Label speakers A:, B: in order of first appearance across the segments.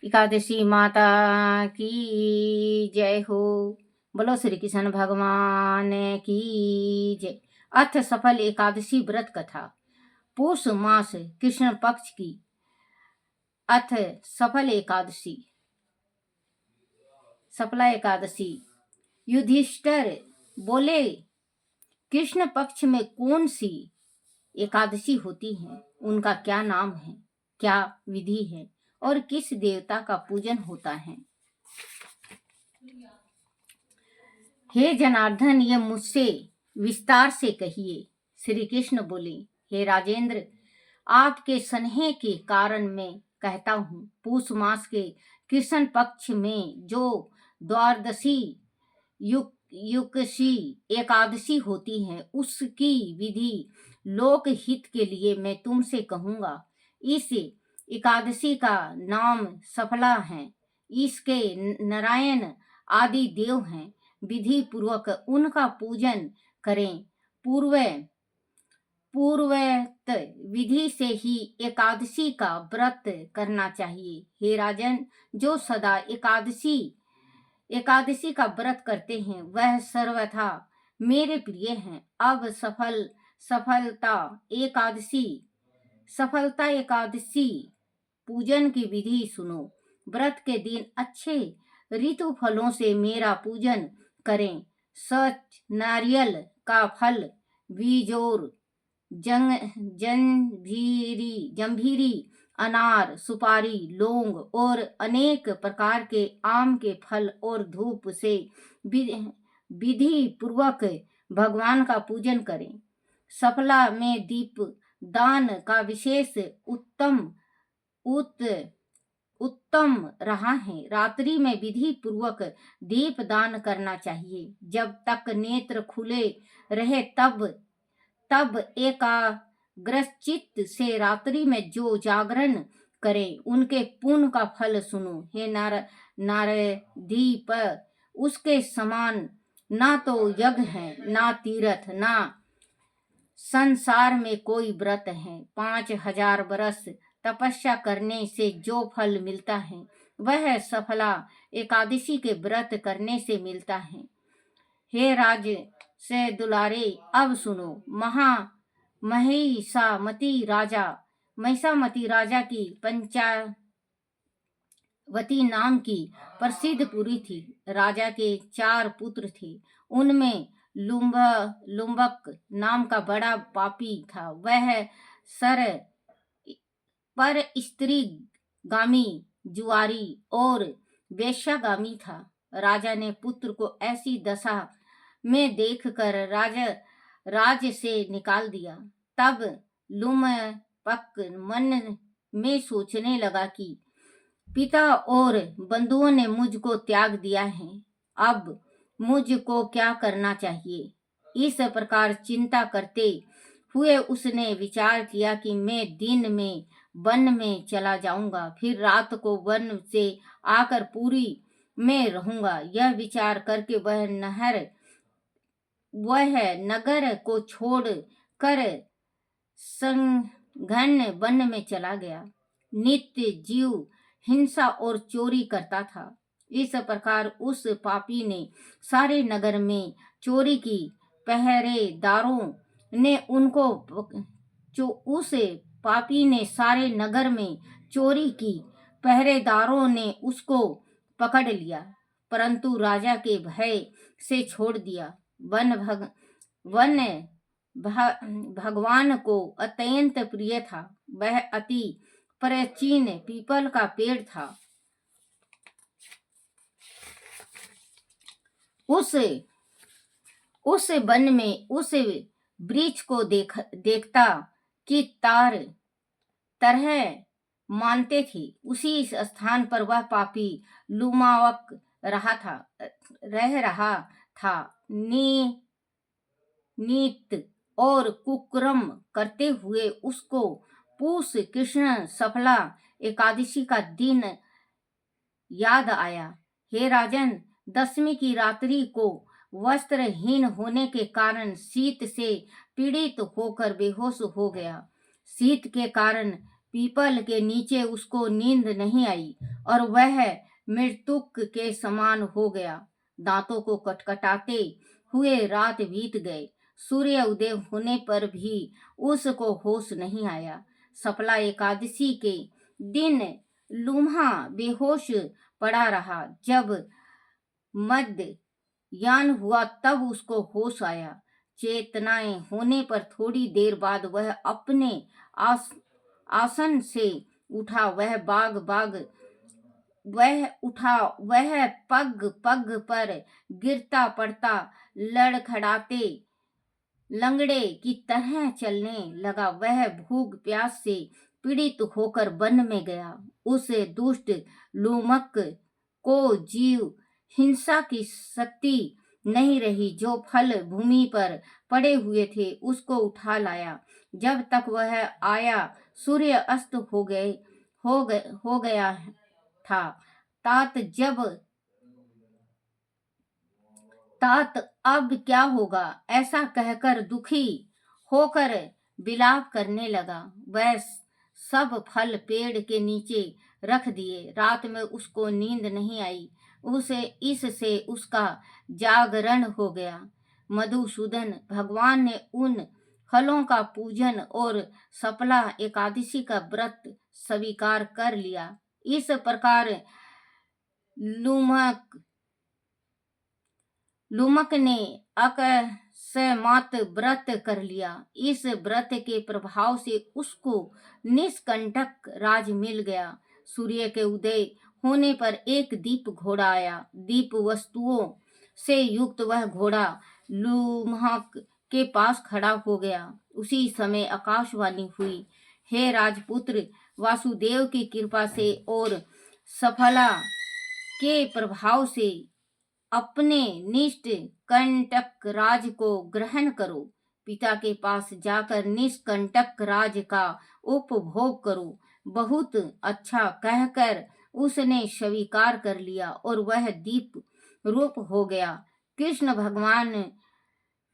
A: एकादशी माता की जय हो। बोलो श्री कृष्ण भगवान की जय। अथ सफल एकादशी व्रत कथा। पूष मास कृष्ण पक्ष की अथ सफल एकादशी। सफला एकादशी। युधिष्ठिर बोले, कृष्ण पक्ष में कौन सी एकादशी होती है, उनका क्या नाम है, क्या विधि है और किस देवता का पूजन होता है। हे जनार्दन, ये मुझसे विस्तार से कहिए। श्री कृष्ण बोले, हे राजेंद्र, आपके स्नेह के कारण मैं कहता हूँ। पूष मास के कृष्ण पक्ष में जो द्वादशी युक्सी एकादशी होती है, उसकी विधि लोक हित के लिए मैं तुमसे कहूँगा। इस एकादशी का नाम सफला है। इसके नारायण आदि देव हैं। विधि पूर्वक उनका पूजन करें। पूर्वत विधि से ही एकादशी का व्रत करना चाहिए। हे राजन, जो सदा एकादशी का व्रत करते हैं वह सर्वथा मेरे प्रिय हैं। अब सफलता एकादशी पूजन की विधि सुनो। व्रत के दिन अच्छे ऋतु फलों से मेरा पूजन करें। सच नारियल का फल, बीजोर, जंभीरी, अनार, सुपारी, लौंग और अनेक प्रकार के आम के फल और धूप से विधि पूर्वक भगवान का पूजन करें। सफला में दीप दान का विशेष उत्तम रहा है। रात्रि में विधि पूर्वक दीप दान करना चाहिए। जब तक नेत्र खुले रहे तब एकाग्रचित्त से रात्रि में जो जागरण करें उनके पुण्य का फल सुनो। हे नारदीप, उसके समान ना तो यज्ञ है, ना तीर्थ, ना संसार में कोई व्रत है। 5000 बरस तपस्या करने से जो फल मिलता है वह सफला एकादशी के व्रत करने से मिलता है। हे राज से दुलारे, अब सुनो। महिषामती राजा की पंचावती नाम की प्रसिद्ध पुरी थी। राजा के 4 पुत्र थे। उनमें लुम्बक नाम का बड़ा पापी था। वह पर स्त्री गामी, जुआरी और वेश्यागामी था। राजा ने पुत्र को ऐसी दशा में देखकर राज से निकाल दिया। तब लुम्बक मन में सोचने लगा कि पिता और बंधुओं ने मुझको त्याग दिया है, अब मुझको क्या करना चाहिए। इस प्रकार चिंता करते हुए उसने विचार किया कि मैं दिन में वन में चला जाऊंगा, फिर रात को वन से आकर पुरी में रहूंगा। यह विचार करके वह नगर को छोड़ कर संघन वन में चला गया। नित्य जीव हिंसा और चोरी करता था। इस प्रकार उस पापी ने सारे नगर में चोरी की। पहरेदारों ने उसको पकड़ लिया, परंतु राजा के भय से छोड़ दिया। भगवान को अत्यंत प्रिय था। वह अति प्राचीन पीपल का पेड़ था। उस वन में उस वृक्ष को देखता कि तरह मानते थे। उसी स्थान पर वह पापी लुमावक रह रहा था। नीत और कुकर्म करते हुए उसको पूष कृष्ण सफला एकादशी का दिन याद आया। हे राजन, दशमी की रात्रि को वस्त्रहीन होने के कारण शीत से पीड़ित होकर बेहोश हो गया। शीत के कारण पीपल के नीचे उसको नींद नहीं आई और वह मृतक के समान हो गया। दांतों को कटकटाते हुए रात बीत गए। सूर्य उदय होने पर भी उसको होश नहीं आया। सफला एकादशी के दिन लूम्हा बेहोश पड़ा रहा। जब मध्याह्न हुआ तब उसको होश आया। चेतनाएं होने पर थोड़ी देर बाद वह अपने आसन से उठा। वह पग पग पर गिरता पड़ता लड़खड़ाते लंगड़े की तरह चलने लगा। वह भूख प्यास से पीड़ित होकर वन में गया। उस दुष्ट लूमक को जीव हिंसा की शक्ति नहीं रही। जो फल भूमि पर पड़े हुए थे उसको उठा लाया। जब तक वह आया सूर्य अस्त हो गया था। तात अब क्या होगा ऐसा कहकर दुखी होकर विलाप करने लगा। वह सब फल पेड़ के नीचे रख दिए। रात में उसको नींद नहीं आई। इससे उसका जागरण हो गया। मधुसूदन भगवान ने उन फलों का पूजन और सफला एकादशी का व्रत स्वीकार कर लिया। इस प्रकार लूमक ने अकस्मात व्रत कर लिया। इस व्रत के प्रभाव से उसको निष्कंटक राज मिल गया। सूर्य के उदय होने पर एक दीप घोड़ा आया। दीप वस्तुओं से युक्त वह घोड़ा लूमक के पास खड़ा हो गया। उसी समय आकाशवाणी हुई, हे राजपुत्र, वासुदेव की कृपा से और सफला के प्रभाव से अपने निष्ठ कंटक राज को ग्रहण करो। पिता के पास जाकर निष्कंटक राज का उपभोग करो। बहुत अच्छा कहकर उसने स्वीकार कर लिया और वह दीप रूप हो गया। कृष्ण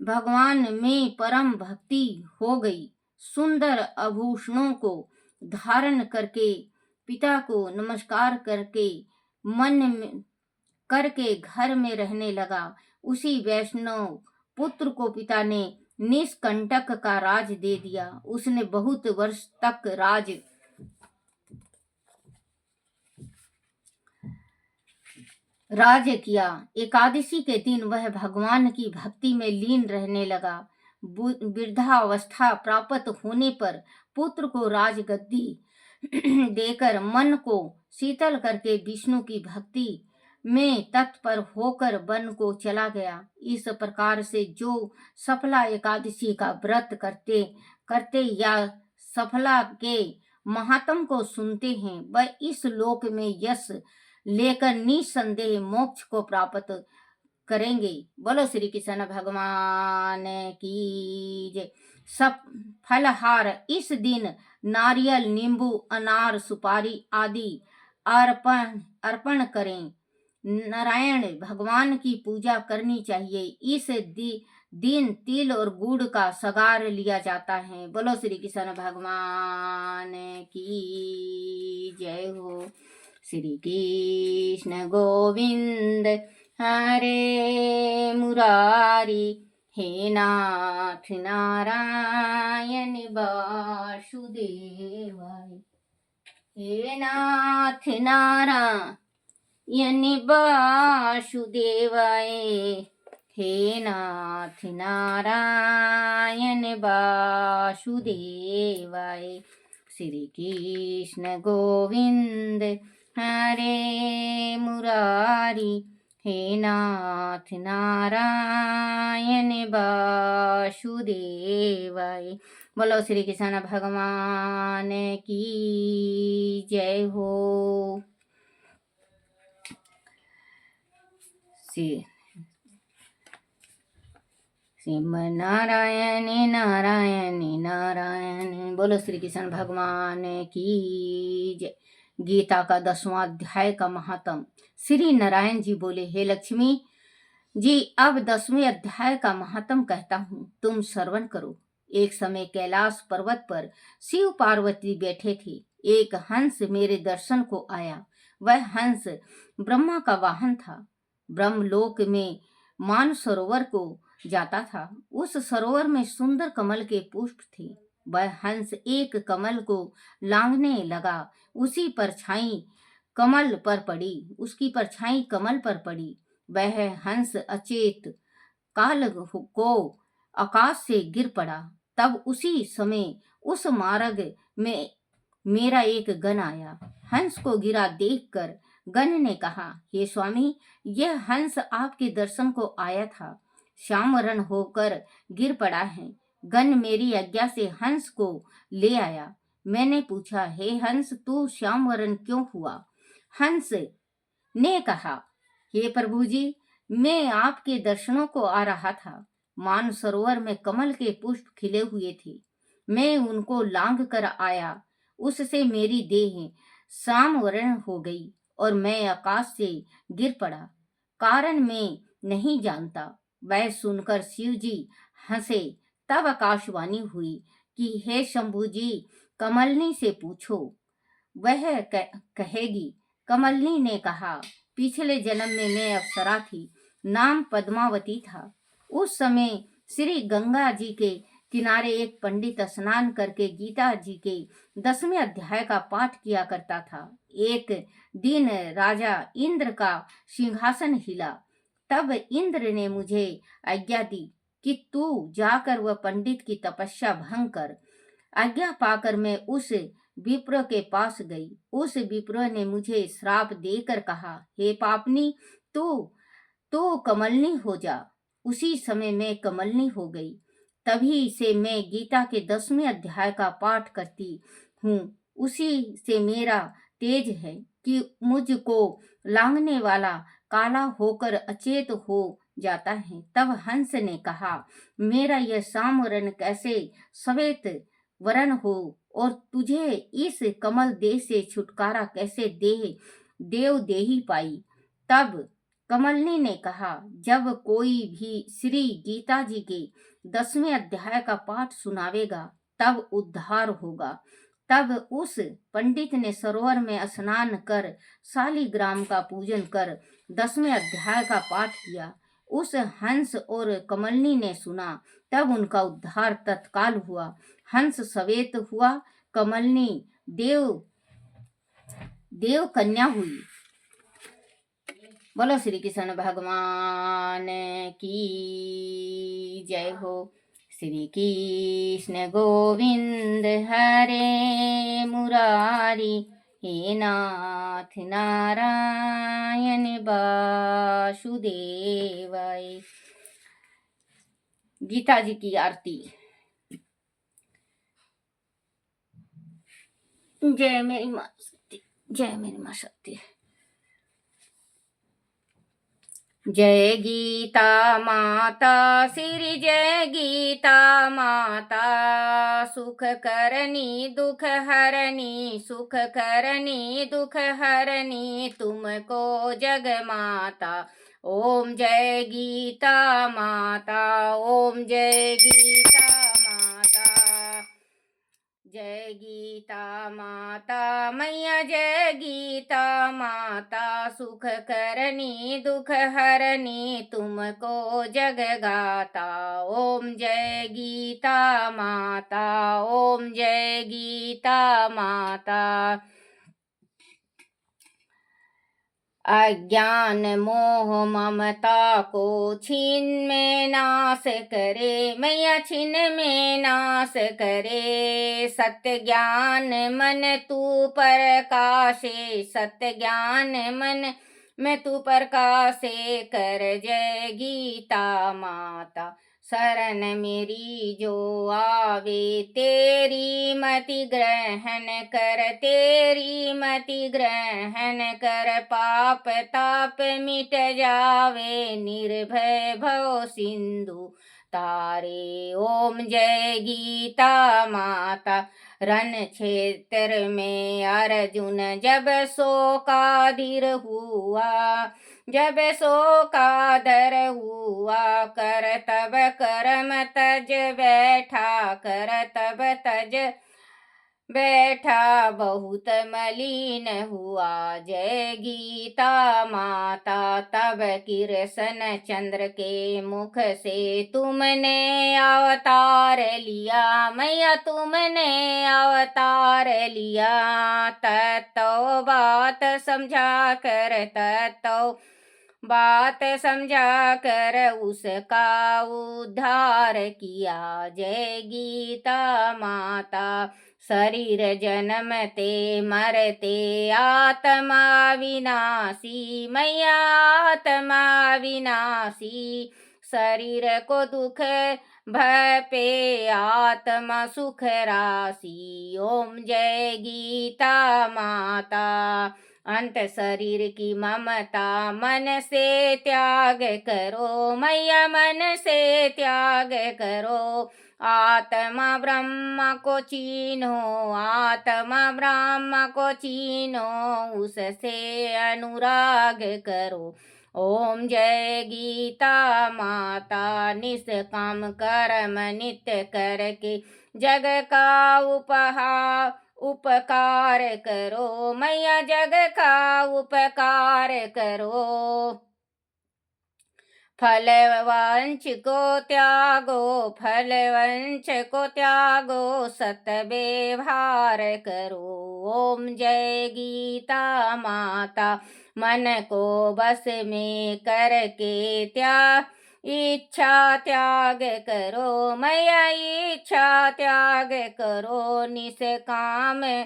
A: भगवान में परम भक्ति हो गई। सुंदर आभूषणों को धारण करके पिता को नमस्कार करके घर में रहने लगा। उसी वैष्णव पुत्र को पिता ने निष्कंटक का राज दे दिया। उसने बहुत वर्ष तक राज किया। एकादशी के दिन वह भगवान की भक्ति में लीन रहने लगा। वृद्धावस्था प्राप्त होने पर पुत्र को राजगद्दी देकर मन को शीतल करके विष्णु की भक्ति में तत्पर होकर वन को चला गया। इस प्रकार से जो सफला एकादशी का व्रत करते या सफला के महात्म को सुनते हैं वह इस लोक में यश लेकर निसंदेह मोक्ष को प्राप्त करेंगे। बोलो श्री कृष्ण भगवान की जय। सब फलहार इस दिन नारियल, नींबू, अनार, सुपारी आदि अर्पण करें। नारायण भगवान की पूजा करनी चाहिए। इस दिन तिल और गुड़ का सगार लिया जाता है। बोलो श्री कृष्ण भगवान की जय हो। श्री कृष्ण गोविंद हरे मुरारी, हे नाथ नारायण वासुदेवाय, हे नाथ नारायण वासुदेवाय, हे नाथ नारायण वासुदेवाय। श्री कृष्ण गोविंद हरे मुरारी, हे नाथ नारायण वासुदेवाय। बोलो श्री कृष्ण भगवान की जय हो। श्रीम नारायण नारायण नारायण। बोलो श्री कृष्ण भगवान की जय। गीता का 10वां अध्याय का महात्म। श्री नारायण जी बोले, हे लक्ष्मी जी, अब 10वें अध्याय का महात्म कहता हूँ, तुम श्रवण करो। एक समय कैलाश पर्वत पर शिव पार्वती बैठे थे। एक हंस मेरे दर्शन को आया। वह हंस ब्रह्मा का वाहन था। ब्रह्मलोक में मानसरोवर को जाता था। उस सरोवर में सुंदर कमल के पुष्प थे। वह हंस एक कमल को लांघने लगा। उसी परछाई कमल पर पड़ी उसकी परछाई कमल पर पड़ी। वह हंस अचेत काल को आकाश से गिर पड़ा। तब उसी समय उस मार्ग में मेरा एक गण आया। हंस को गिरा देखकर गण ने कहा, हे स्वामी, यह हंस आपके दर्शन को आया था, श्याम वर्ण होकर गिर पड़ा है। गण मेरी आज्ञा से हंस को ले आया। मैंने पूछा, हे हंस, तू श्याम वर्ण क्यों हुआ? हंस ने कहा, हे प्रभु जी, मैं आपके दर्शनों को आ रहा था। मानसरोवर में कमल के पुष्प खिले हुए थे। मैं उनको लांघ कर आया। उससे मेरी देह श्याम वर्ण हो गई और मैं आकाश से गिर पड़ा। कारण मैं नहीं जानता। वह सुनकर शिव जी हंसे। तब आकाशवाणी हुई कि हे शंभु जी, कमलनी से पूछो, वह कहेगी। कमलनी ने कहा, पिछले जन्म में मैं अप्सरा थी, नाम पद्मावती था। उस समय श्री गंगा जी के किनारे एक पंडित स्नान करके गीता जी के 10वें अध्याय का पाठ किया करता था। एक दिन राजा इंद्र का सिंहासन हिला। तब इंद्र ने मुझे आज्ञा दी कि तू जाकर वह पंडित की तपस्या भंग कर। आज्ञा पाकर मैं उस विप्र के पास गई। उस विप्र ने मुझे श्राप देकर कहा, हे पापनी, तू कमलनी हो जा। उसी समय मैं कमलनी हो गई। तभी से मैं गीता के 10वें अध्याय का पाठ करती हूँ। उसी से मेरा तेज है कि मुझको लांघने वाला काला होकर अचेत हो जाता है। तब हंस ने कहा, मेरा यह श्याम वर्ण कैसे श्वेत वरण हो और तुझे इस कमल देह से छुटकारा कैसे देव देही पाई? तब कमलनी ने कहा, जब कोई भी श्री गीता जी के 10वें अध्याय का पाठ सुनावेगा तब उद्धार होगा। तब उस पंडित ने सरोवर में स्नान कर शालिग्राम का पूजन कर 10वें अध्याय का पाठ किया। उस हंस और कमलनी ने सुना। तब उनका उद्धार तत्काल हुआ। हंस श्वेत हुआ, कमलनी देव कन्या हुई। बोलो श्री कृष्ण भगवान की जय हो। श्री कृष्ण गोविंद हरे मुरारी, हे नाथ नारायण वासुदेवाय। गीता जी की आरती। जय मेरी माँ शक्ति, जय मेरी माँ शक्ति। जय गीता माता श्री जय गीता माता, सुख करनी दुख हरनी, सुख करनी दुख हरनी, तुमको जग माता। ओम जय गीता माता, ओम जय गीता माता। जय गीता माता मैया, जय गीता माता, सुख करनी दुख हरनी, तुमको जग गाता। ओम जय गीता माता, ओम जय गीता माता। अज्ञान मोह ममता को छीन में नाश करे, मैया छीन में नाश करे। सत्य ज्ञान मन तू प्रकाशे, सत्य ज्ञान मन में तू प्रकाशे, कर जय गीता माता। शरण मेरी जो आवे, तेरी मति ग्रहण कर, तेरी मति ग्रहण कर, पाप ताप मिट जावे, निर्भय भव सिंधु तारे। ओम जय गीता माता। रण क्षेत्र में अर्जुन जब शोकाधीर हुआ, जब शोकाधर हुआ, कर तब कर्म तज बैठा, कर तब तज बैठा बहुत मलिन हुआ। जय गीता माता। तब कृष्ण चंद्र के मुख से तुमने अवतार लिया, मैया तुमने अवतार लिया। तत्तो बात समझा कर, तत्तो बात समझा कर उसका उद्धार किया। जय गीता माता। शरीर जन्मते मरते आत्मा विनाशी, मैया आत्मा विनाशी। शरीर को दुख भय पे आत्मा सुख राशि। ओम जय गीता माता। अंत शरीर की ममता मन से त्याग करो, मैया मन से त्याग करो। आत्मा ब्रह्म को चीनो, आत्मा ब्रह्म को चीनो, उससे अनुराग करो। ओम जय गीता माता। निष्काम कर्म नित्य करके जग का उपकार करो, मैया जग का उपकार करो। फलवंश को त्यागो, फलवंश को त्यागो, सत व्यवहार करो। ओम जय गीता माता। मन को बस में करके इच्छा त्याग करो, मैया इच्छा त्याग करो। निष्काम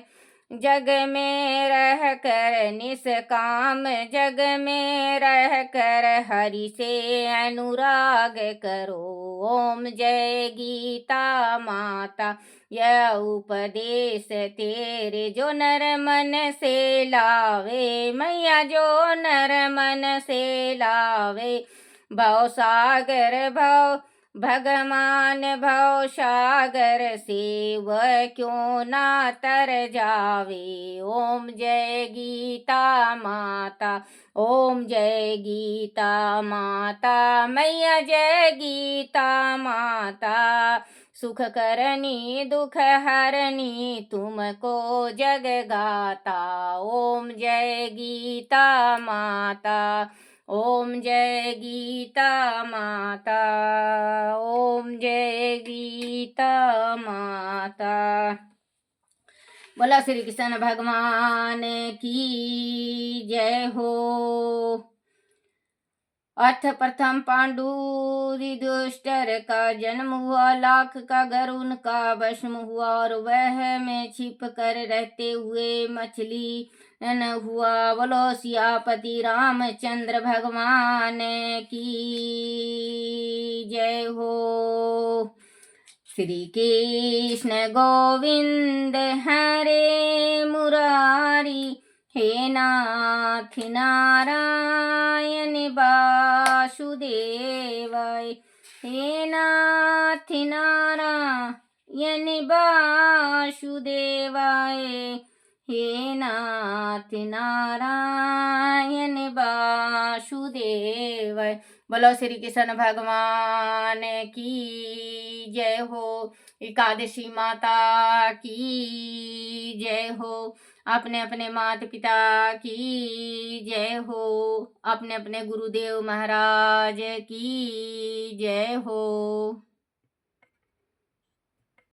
A: जग में रह कर, निष्काम जग में रह कर हरि से अनुराग करो। ओम जय गीता माता। यह उपदेश तेरे जो नर मन से लावे, मैया जो नर मन से लावे। भव सागर भव भगवान भव सागर से वह क्यों ना तर जावे। ओम जय गीता माता। ओम जय गीता माता, मैया जय गीता माता। सुख करनी दुख हरनी तुमको जग गाता। ओम जय गीता माता। ओम जय गीता माता। ओम जय गीता माता। बोला श्री कृष्ण भगवान की जय हो। अर्थ प्रथम पांडु युधिष्ठिर का जन्म हुआ, लाख का घर उनका भस्म हुआ, और वह में छिप कर रहते हुए मछली न हुआ। बोलो सियापति रामचंद्र भगवान की जय हो। श्री कृष्ण गोविंद हरे मुरारी, हे नाथ नारायण वासुदेवाय, हे नाथ नारायण वासुदेवाय, हे नाथ नारायण वासुदेवाय। बोलो श्री कृष्ण भगवान की जय हो। एकादशी माता की जय हो। अपने अपने माता पिता की जय हो। अपने अपने गुरुदेव महाराज की जय हो।